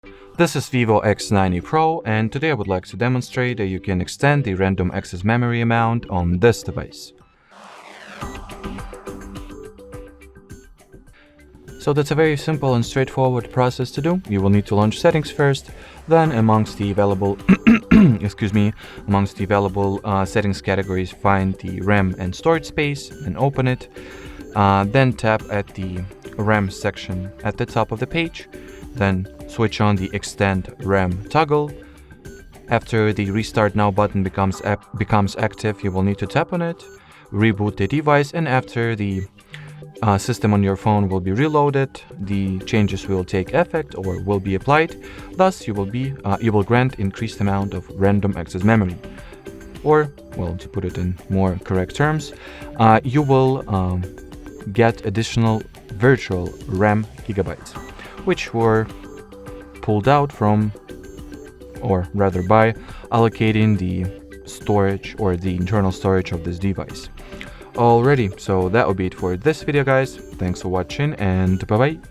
This is VIVO X90 Pro, and today I would like to demonstrate that you can extend the random access memory amount on this device. So that's a very simple and straightforward process to do. You will need to launch settings first, then amongst the available settings categories, find the RAM and storage space and open it. Then tap at the RAM section at the top of the page. Then switch on the Extend RAM toggle. After the Restart Now button becomes active, you will need to tap on it, reboot the device, and after the system on your phone will be reloaded, the changes will take effect or will be applied. Thus, you will grant increased amount of random access memory. Or, well, to put it in more correct terms, you will get additional virtual RAM gigabytes, which were pulled out from, or rather by, allocating the storage or the internal storage of this device. Alrighty, so that will be it for this video, guys. Thanks for watching, and bye bye.